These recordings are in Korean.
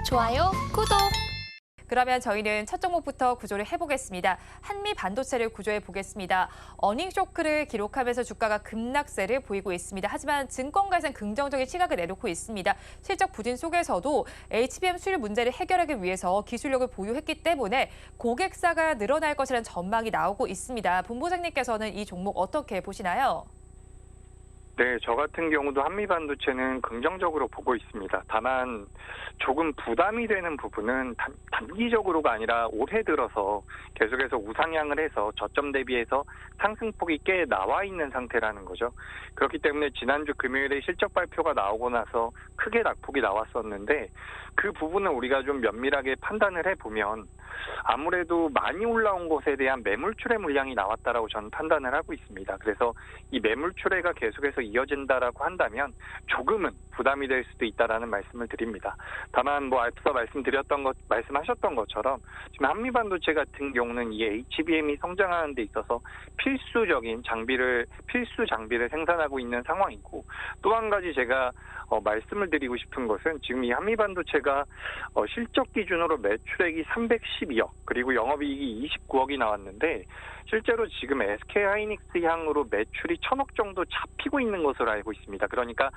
좋아요, 구독! 그러면 저희는 첫 종목부터 구조를 해보겠습니다. 한미 반도체를 구조해 보겠습니다. 어닝 쇼크를 기록하면서 주가가 급락세를 보이고 있습니다. 하지만 증권가에서는 긍정적인 시각을 내놓고 있습니다. 실적 부진 속에서도 HBM 수율 문제를 해결하기 위해서 기술력을 보유했기 때문에 고객사가 늘어날 것이라는 전망이 나오고 있습니다. 본부장님께서는 이 종목 어떻게 보시나요? 네, 저 같은 경우도 한미반도체는 긍정적으로 보고 있습니다. 다만 조금 부담이 되는 부분은 단기적으로가 아니라 올해 들어서 계속해서 우상향을 해서 저점 대비해서 상승폭이 꽤 나와 있는 상태라는 거죠. 그렇기 때문에 지난주 금요일에 실적 발표가 나오고 나서 크게 낙폭이 나왔었는데 그 부분을 우리가 좀 면밀하게 판단을 해보면 아무래도 많이 올라온 것에 대한 매물출회 물량이 나왔다라고 저는 판단을 하고 있습니다. 그래서 이 매물출회가 계속해서 이어진다라고 한다면 조금은 부담이 될 수도 있다라는 말씀을 드립니다. 다만 앞서 말씀하셨던 것처럼 지금 한미반도체 같은 경우는 이 HBM이 성장하는 데 있어서 필수 장비를 생산하고 있는 상황이고, 또 한 가지 제가 말씀을 드리고 싶은 것은 지금 이 한미반도체가 실적 기준으로 매출액이 312억 그리고 영업이익이 29억이 나왔는데 실제로 지금 SK하이닉스 향으로 매출이 1,000억 정도 잡히고 있는 것으로 알고 있습니다. 그러니까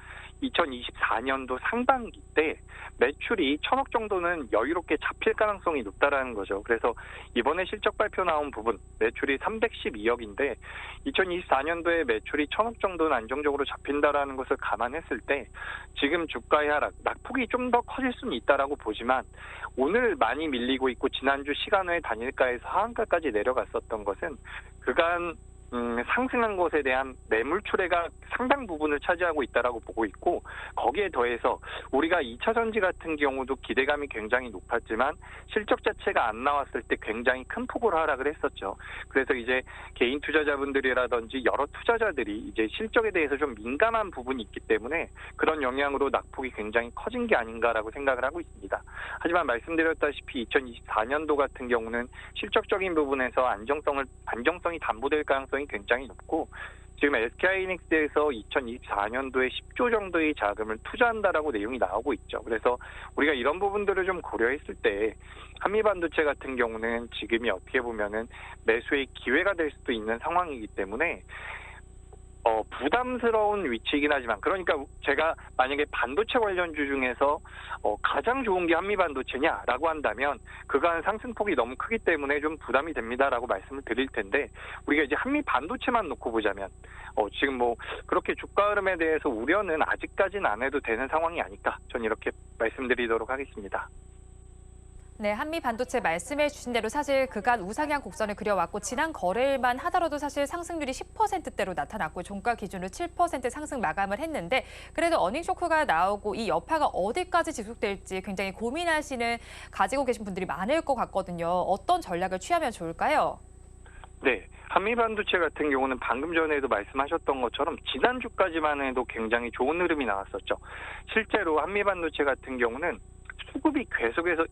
2024년도 상반기 때 매출이 1,000억 정도는 여유롭게 잡힐 가능성이 높다라는 거죠. 그래서 이번에 실적 발표 나온 부분 매출이 312억인데 2024년도에 매출이 1,000억 정도는 안정적으로 잡힌다라는 것을 감안했을 때 지금 주가의 하락, 낙폭이 좀 더 커질 수는 있다라고 보지만 오늘 많이 밀리고 있고 지난주 시간 외 단일가에서 하한가까지 내려갔었던 것은 그간 상승한 것에 대한 매물 출회가 상당 부분을 차지하고 있다라고 보고 있고, 거기에 더해서 우리가 2차 전지 같은 경우도 기대감이 굉장히 높았지만 실적 자체가 안 나왔을 때 굉장히 큰 폭으로 하락을 했었죠. 그래서 이제 개인 투자자분들이라든지 여러 투자자들이 이제 실적에 대해서 좀 민감한 부분이 있기 때문에 그런 영향으로 낙폭이 굉장히 커진 게 아닌가라고 생각을 하고 있습니다. 하지만 말씀드렸다시피 2024년도 같은 경우는 실적적인 부분에서 안정성이 담보될 가능성이 굉장히 높고, 지금 SK하이닉스에서 2024년도에 10조 정도의 자금을 투자한다라고 내용이 나오고 있죠. 그래서 우리가 이런 부분들을 좀 고려했을 때 한미반도체 같은 경우는 지금이 어떻게 보면은 매수의 기회가 될 수도 있는 상황이기 때문에 부담스러운 위치이긴 하지만, 그러니까 제가 만약에 반도체 관련주 중에서 가장 좋은 게 한미반도체냐라고 한다면 그간 상승폭이 너무 크기 때문에 좀 부담이 됩니다라고 말씀을 드릴 텐데, 우리가 이제 한미반도체만 놓고 보자면 지금 그렇게 주가 흐름에 대해서 우려는 아직까지는 안 해도 되는 상황이 아닐까, 전 이렇게 말씀드리도록 하겠습니다. 네, 한미 반도체 말씀해 주신 대로 사실 그간 우상향 곡선을 그려왔고 지난 거래일만 하더라도 사실 상승률이 10%대로 나타났고 종가 기준으로 7% 상승 마감을 했는데, 그래도 어닝 쇼크가 나오고 이 여파가 어디까지 지속될지 굉장히 가지고 계신 분들이 많을 것 같거든요. 어떤 전략을 취하면 좋을까요? 네, 한미반도체 같은 경우는 방금 전에도 말씀하셨던 것처럼 지난주까지만 해도 굉장히 좋은 흐름이 나왔었죠. 실제로 한미반도체 같은 경우는 수급이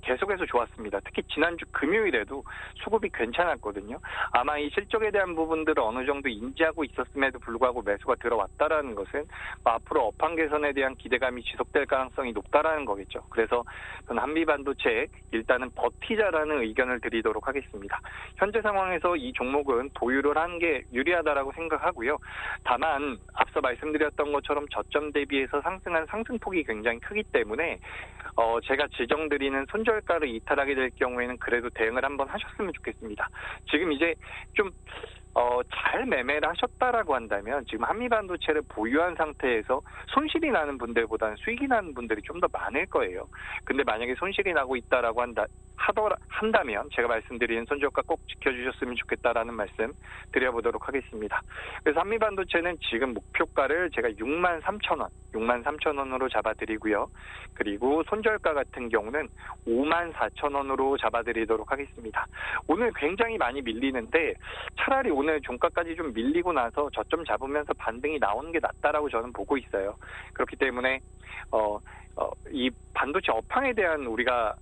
계속해서 좋았습니다. 특히 지난주 금요일에도 수급이 괜찮았거든요. 아마 이 실적에 대한 부분들을 어느 정도 인지하고 있었음에도 불구하고 매수가 들어왔다라는 것은 앞으로 업황 개선에 대한 기대감이 지속될 가능성이 높다라는 거겠죠. 그래서 저는 한미반도체에 일단은 버티자라는 의견을 드리도록 하겠습니다. 현재 상황에서 이 종목은 보유를 하는 게 유리하다라고 생각하고요. 다만 앞서 말씀드렸던 것처럼 저점 대비해서 상승한 상승폭이 굉장히 크기 때문에 제가 지정드리는 손절가를 이탈하게 될 경우에는 그래도 대응을 한번 하셨으면 좋겠습니다. 지금 이제 좀 잘 매매를 하셨다라고 한다면 지금 한미반도체를 보유한 상태에서 손실이 나는 분들보다는 수익이 나는 분들이 좀 더 많을 거예요. 근데 만약에 손실이 나고 있다라고 한다면 제가 말씀드리는 손절가 꼭 지켜주셨으면 좋겠다라는 말씀 드려보도록 하겠습니다. 그래서 한미반도체는 지금 목표가를 제가 63,000원으로 잡아드리고요. 그리고 손절가 같은 경우는 54,000원으로 잡아드리도록 하겠습니다. 오늘 굉장히 많이 밀리는데 차라리 오늘 종가까지 좀 밀리고 나서 저점 잡으면서 반등이 나오는 게 낫다라고 저는 보고 있어요. 그렇기 때문에 이 반도체 업황에 대한 우리가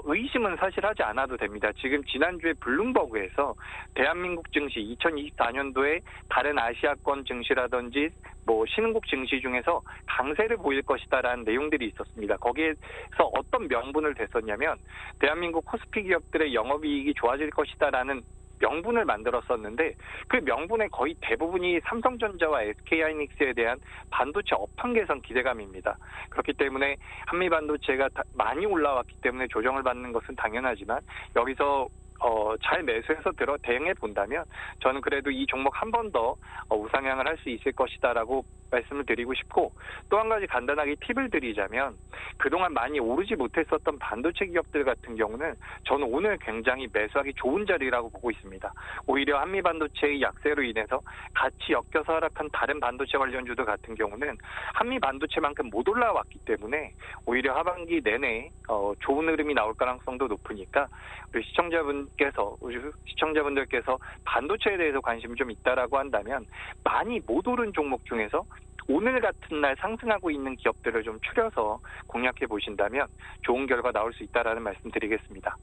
의심은 사실 하지 않아도 됩니다. 지금 지난주에 블룸버그에서 대한민국 증시 2024년도에 다른 아시아권 증시라든지 뭐 신흥국 증시 중에서 강세를 보일 것이다라는 내용들이 있었습니다. 거기에서 어떤 명분을 댔었냐면 대한민국 코스피 기업들의 영업이익이 좋아질 것이다라는 명분을 만들었었는데 그 명분의 거의 대부분이 삼성전자와 SK하이닉스에 대한 반도체 업황 개선 기대감입니다. 그렇기 때문에 한미 반도체가 많이 올라왔기 때문에 조정을 받는 것은 당연하지만 여기서 잘 매수해서 대응해 본다면 저는 그래도 이 종목 한 번 더 우상향을 할 수 있을 것이다라고 말씀을 드리고 싶고, 또 한 가지 간단하게 팁을 드리자면 그동안 많이 오르지 못했었던 반도체 기업들 같은 경우는 저는 오늘 굉장히 매수하기 좋은 자리라고 보고 있습니다. 오히려 한미 반도체의 약세로 인해서 같이 엮여서 하락한 다른 반도체 관련주들 같은 경우는 한미 반도체만큼 못 올라왔기 때문에 오히려 하반기 내내 좋은 흐름이 나올 가능성도 높으니까 우리 시청자분들께서 반도체에 대해서 관심이 좀 있다라고 한다면 많이 못 오른 종목 중에서 오늘 같은 날 상승하고 있는 기업들을 좀 추려서 공략해 보신다면 좋은 결과 나올 수 있다라는 말씀 드리겠습니다.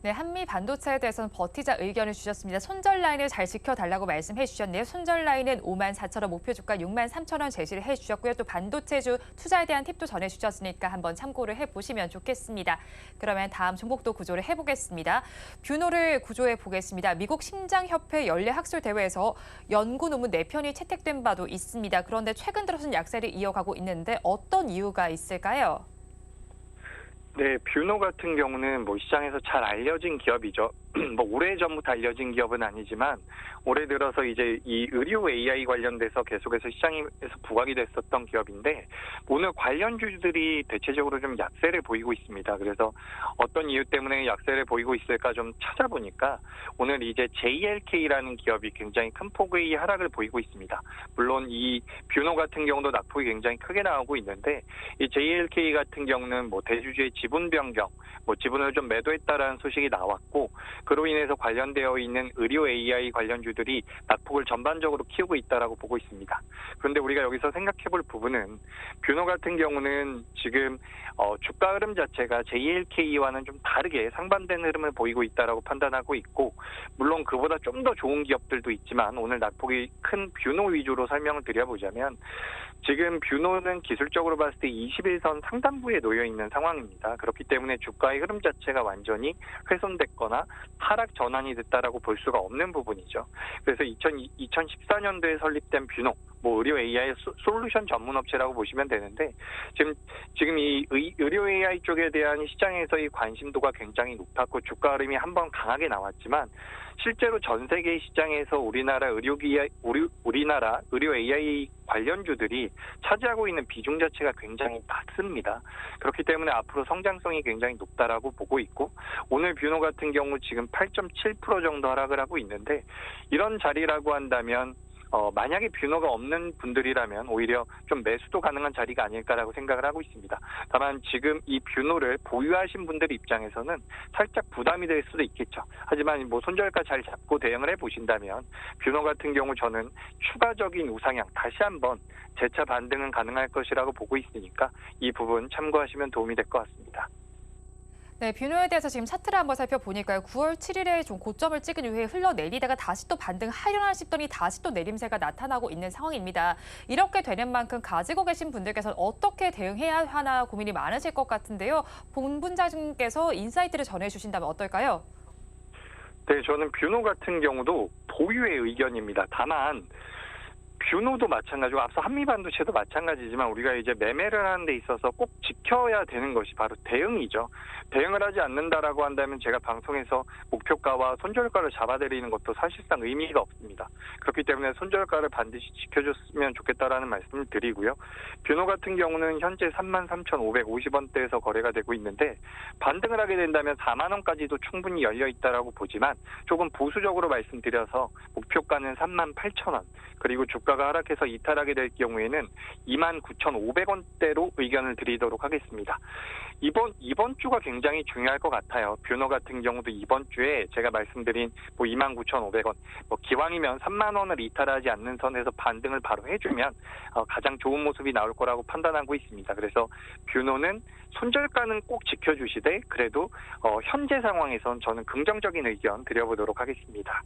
네, 한미 반도체에 대해서는 버티자 의견을 주셨습니다. 손절 라인을 잘 지켜달라고 말씀해 주셨네요. 손절 라인은 54,000원, 목표 주가 63,000원 제시를 해 주셨고요. 또 반도체주 투자에 대한 팁도 전해 주셨으니까 한번 참고를 해보시면 좋겠습니다. 그러면 다음 종목도 구조를 해보겠습니다. 뷰노를 구조해 보겠습니다. 미국 심장협회 연례학술대회에서 연구 논문 4편이 채택된 바도 있습니다. 그런데 최근 들어서는 약세를 이어가고 있는데 어떤 이유가 있을까요? 네, 뷰노 같은 경우는 뭐 시장에서 잘 알려진 기업이죠. 뭐 오래전부터 알려진 기업은 아니지만 올해 들어서 이제 이 의료 AI 관련돼서 계속해서 시장에서 부각이 됐었던 기업인데 오늘 관련주들이 대체적으로 좀 약세를 보이고 있습니다. 그래서 어떤 이유 때문에 약세를 보이고 있을까 좀 찾아보니까 오늘 이제 JLK라는 기업이 굉장히 큰 폭의 하락을 보이고 있습니다. 물론 이 뷰노 같은 경우도 낙폭이 굉장히 크게 나오고 있는데 이 JLK 같은 경우는 뭐 대주주의 지분 변경, 뭐 지분을 좀 매도했다라는 소식이 나왔고 그로 인해서 관련되어 있는 의료 AI 관련주들이 낙폭을 전반적으로 키우고 있다라고 보고 있습니다. 그런데 우리가 여기서 생각해볼 부분은 뷰노 같은 경우는 지금 주가 흐름 자체가 JLK와는 좀 다르게 상반된 흐름을 보이고 있다라고 판단하고 있고 물론 그보다 좀 더 좋은 기업들도 있지만 오늘 낙폭이 큰 뷰노 위주로 설명을 드려보자면 지금 뷰노는 기술적으로 봤을 때 21선 상단부에 놓여 있는 상황입니다. 그렇기 때문에 주가의 흐름 자체가 완전히 훼손됐거나 하락 전환이 됐다라고 볼 수가 없는 부분이죠. 그래서 2014년도에 설립된 뷰노, 뭐 의료 AI 솔루션 전문 업체라고 보시면 되는데 지금 이 의료 AI 쪽에 대한 시장에서의 관심도가 굉장히 높았고 주가 흐름이 한번 강하게 나왔지만 실제로 전 세계 시장에서 우리나라 의료 AI 관련주들이 차지하고 있는 비중 자체가 굉장히 낮습니다. 그렇기 때문에 앞으로 성장성이 굉장히 높다라고 보고 있고 오늘 뷰노 같은 경우 지금 8.7% 정도 하락을 하고 있는데 이런 자리라고 한다면 만약에 뷰노가 없는 분들이라면 오히려 좀 매수도 가능한 자리가 아닐까라고 생각을 하고 있습니다. 다만 지금 이 뷰노를 보유하신 분들 입장에서는 살짝 부담이 될 수도 있겠죠. 하지만 뭐 손절가 잘 잡고 대응을 해보신다면 뷰노 같은 경우 저는 추가적인 우상향 다시 한번 재차 반등은 가능할 것이라고 보고 있으니까 이 부분 참고하시면 도움이 될 것 같습니다. 네, 뷰노에 대해서 지금 차트를 한번 살펴보니까요. 9월 7일에 좀 고점을 찍은 이후에 흘러내리다가 다시 또 반등하려나 싶더니 다시 또 내림세가 나타나고 있는 상황입니다. 이렇게 되는 만큼 가지고 계신 분들께서는 어떻게 대응해야 하나 고민이 많으실 것 같은데요. 본부장님께서 인사이트를 전해주신다면 어떨까요? 네, 저는 뷰노 같은 경우도 보유의 의견입니다. 다만 뷰노도 마찬가지고 앞서 한미반도체도 마찬가지지만 우리가 이제 매매를 하는 데 있어서 꼭 지켜야 되는 것이 바로 대응이죠. 대응을 하지 않는다라고 한다면 제가 방송에서 목표가와 손절가를 잡아드리는 것도 사실상 의미가 없습니다. 그렇기 때문에 손절가를 반드시 지켜줬으면 좋겠다라는 말씀을 드리고요. 뷰노 같은 경우는 현재 33,550원대에서 거래가 되고 있는데 반등을 하게 된다면 4만 원까지도 충분히 열려 있다라고 보지만 조금 보수적으로 말씀드려서 목표가는 38,000원 그리고 주가 주가가 하락해서 이탈하게 될 경우에는 29,500원대로 의견을 드리도록 하겠습니다. 이번 주가 굉장히 중요할 것 같아요. 뷰노 같은 경우도 이번 주에 제가 말씀드린 29,500원, 기왕이면 3만 원을 이탈하지 않는 선에서 반등을 바로 해주면 가장 좋은 모습이 나올 거라고 판단하고 있습니다. 그래서 뷰노는 손절가는 꼭 지켜주시되 그래도 현재 상황에선 저는 긍정적인 의견 드려보도록 하겠습니다.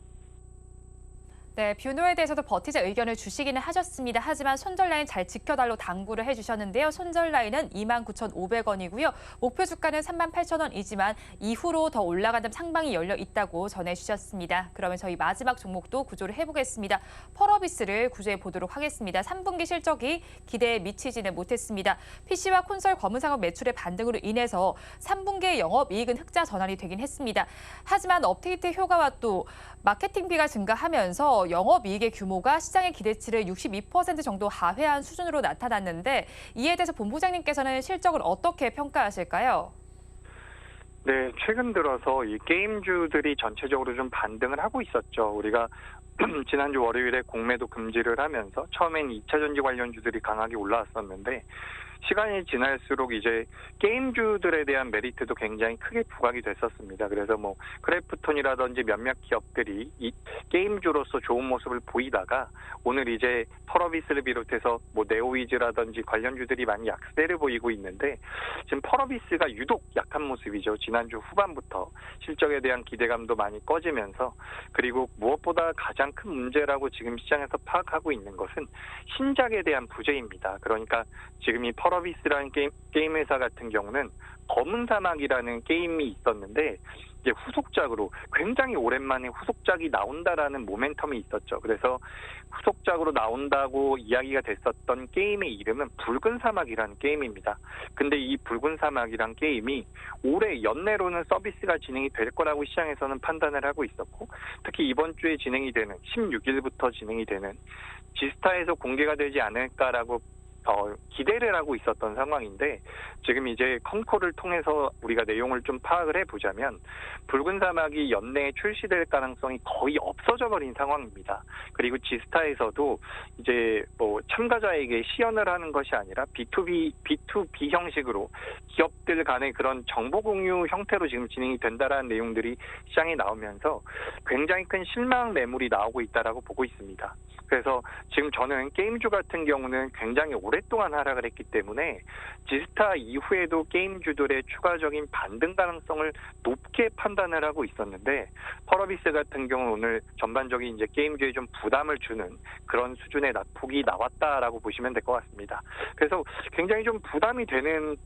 네, 뷰노에 대해서도 버티자 의견을 주시기는 하셨습니다. 하지만 손절 라인 잘 지켜달라고 당부를 해주셨는데요. 손절 라인은 29,500원이고요. 목표 주가는 38,000원이지만 이후로 더 올라간다면 상방이 열려 있다고 전해주셨습니다. 그러면 저희 마지막 종목도 구조를 해보겠습니다. 펄어비스를 구조해 보도록 하겠습니다. 3분기 실적이 기대에 미치지는 못했습니다. PC와 콘솔 검은상업 매출의 반등으로 인해서 3분기의 영업이익은 흑자 전환이 되긴 했습니다. 하지만 업데이트 효과와 또 마케팅비가 증가하면서 영업이익의 규모가 시장의 기대치를 62% 정도 하회한 수준으로 나타났는데 이에 대해서 본부장님께서는 실적을 어떻게 평가하실까요? 네, 최근 들어서 이 게임주들이 전체적으로 좀 반등을 하고 있었죠. 우리가 지난주 월요일에 공매도 금지를 하면서 처음엔 2차 전지 관련주들이 강하게 올라왔었는데 시간이 지날수록 이제 게임주들에 대한 메리트도 굉장히 크게 부각이 됐었습니다. 그래서 크래프톤이라든지 몇몇 기업들이 이 게임주로서 좋은 모습을 보이다가 오늘 이제 펄어비스를 비롯해서 네오위즈라든지 관련주들이 많이 약세를 보이고 있는데 지금 펄어비스가 유독 약한 모습이죠. 지난주 후반부터 실적에 대한 기대감도 많이 꺼지면서 그리고 무엇보다 가장 큰 문제라고 지금 시장에서 파악하고 있는 것은 신작에 대한 부재입니다. 그러니까 지금 이 펄어비스라는 게임 회사 같은 경우는 검은 사막이라는 게임이 있었는데 이제 후속작으로 굉장히 오랜만에 후속작이 나온다라는 모멘텀이 있었죠. 그래서 후속작으로 나온다고 이야기가 됐었던 게임의 이름은 붉은 사막이라는 게임입니다. 근데 이 붉은 사막이란 게임이 올해 연내로는 서비스가 진행이 될 거라고 시장에서는 판단을 하고 있었고 특히 이번 주에 진행이 되는 16일부터 진행이 되는 지스타에서 공개가 되지 않을까라고 기대를 하고 있었던 상황인데 지금 이제 컴코를 통해서 우리가 내용을 좀 파악을 해보자면 붉은 사막이 연내에 출시될 가능성이 거의 없어져 버린 상황입니다. 그리고 지스타에서도 이제 참가자에게 시연을 하는 것이 아니라 B2B 형식으로 기업들 간의 그런 정보 공유 형태로 지금 진행이 된다라는 내용들이 시장에 나오면서 굉장히 큰 실망 매물이 나오고 있다라고 보고 있습니다. 그래서 지금 저는 게임주 같은 경우는 굉장히 오랫동안 하락을 했기 때문에 지스타 이후에도 게임주들의 추가적인 반등 가능성을 높게 판단을 하고 있었는데 펄어비스 같은 경우는 오늘 전반적인 이제 게임주에 좀 부담을 주는 그런 수준의 낙폭이 나왔다라고 보시면 될 것 같습니다. 그래서 굉장히 좀 부담이 되는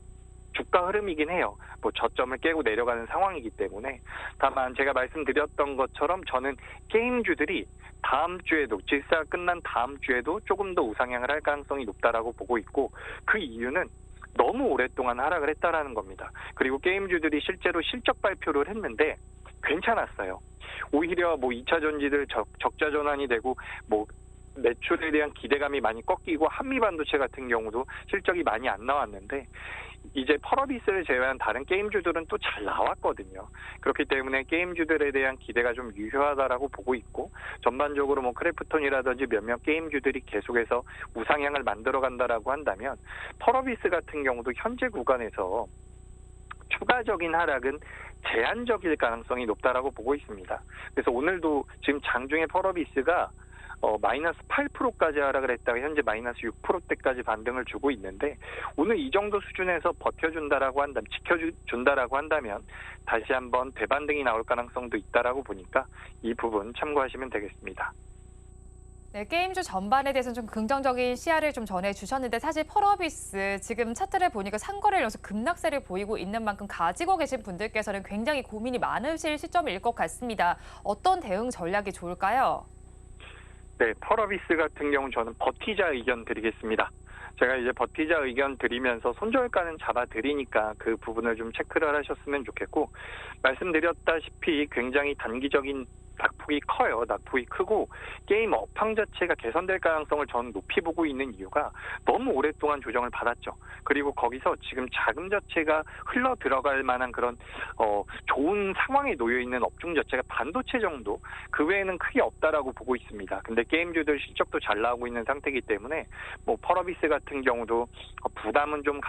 주가 흐름이긴 해요. 저점을 깨고 내려가는 상황이기 때문에 다만 제가 말씀드렸던 것처럼 저는 게임주들이 다음 주에도 질서가 끝난 다음 주에도 조금 더 우상향을 할 가능성이 높다라고 보고 있고 그 이유는 너무 오랫동안 하락을 했다라는 겁니다. 그리고 게임주들이 실제로 실적 발표를 했는데 괜찮았어요. 오히려 2차 전지들 적자 전환이 되고 매출에 대한 기대감이 많이 꺾이고 한미반도체 같은 경우도 실적이 많이 안 나왔는데 이제 펄어비스를 제외한 다른 게임주들은 또 잘 나왔거든요. 그렇기 때문에 게임주들에 대한 기대가 좀 유효하다라고 보고 있고 전반적으로 크래프톤이라든지 몇몇 게임주들이 계속해서 우상향을 만들어간다라고 한다면 펄어비스 같은 경우도 현재 구간에서 추가적인 하락은 제한적일 가능성이 높다라고 보고 있습니다. 그래서 오늘도 지금 장중에 펄어비스가 마이너스 8%까지 하락을 했다가 현재 마이너스 6%대까지 반등을 주고 있는데 오늘 이 정도 수준에서 버텨준다라고 한다면 지켜준다라고 한다면 다시 한번 대반등이 나올 가능성도 있다라고 보니까 이 부분 참고하시면 되겠습니다. 네, 게임주 전반에 대해서는 좀 긍정적인 시야를 좀 전해주셨는데 사실 펄어비스 지금 차트를 보니까 상거래를 연속 급락세를 보이고 있는 만큼 가지고 계신 분들께서는 굉장히 고민이 많으실 시점일 것 같습니다. 어떤 대응 전략이 좋을까요? 네, 펄어비스 같은 경우는 저는 버티자 의견 드리겠습니다. 제가 이제 버티자 의견 드리면서 손절가는 잡아드리니까 그 부분을 좀 체크를 하셨으면 좋겠고 말씀드렸다시피 굉장히 단기적인 낙폭이 커요. 낙폭이 크고 게임 업황 자체가 개선될 가능성을 저는 높이 보고 있는 이유가 너무 오랫동안 조정을 받았죠. 그리고 거기서 지금 자금 자체가 흘러 들어갈 만한 그런 좋은 상황에 놓여 있는 업종 자체가 반도체 정도, 그 외에는 크게 없다라고 보고 있습니다. 근데 게임주들 실적도 잘 나오고 있는 상태이기 때문에 뭐 펄어비스 같은 경우도 부담은 좀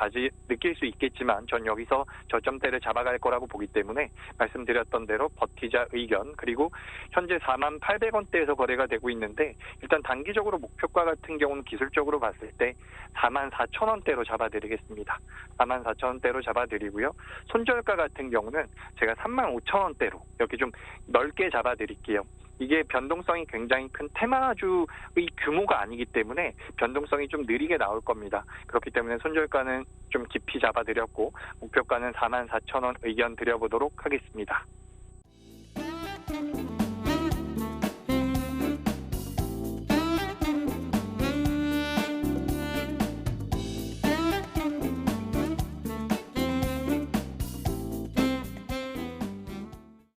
느낄 수 있겠지만 전 여기서 저점대를 잡아갈 거라고 보기 때문에 말씀드렸던 대로 버티자 의견, 그리고 현재 48,000원대에서 거래가 되고 있는데 일단 단기적으로 목표가 같은 경우는 기술적으로 봤을 때 44,000원대로 잡아드리겠습니다. 44,000원대로 잡아드리고요. 손절가 같은 경우는 제가 35,000원대로 이렇게 좀 넓게 잡아드릴게요. 이게 변동성이 굉장히 큰 테마주의 규모가 아니기 때문에 변동성이 좀 느리게 나올 겁니다. 그렇기 때문에 손절가는 좀 깊이 잡아드렸고 목표가는 44,000원 의견 드려보도록 하겠습니다.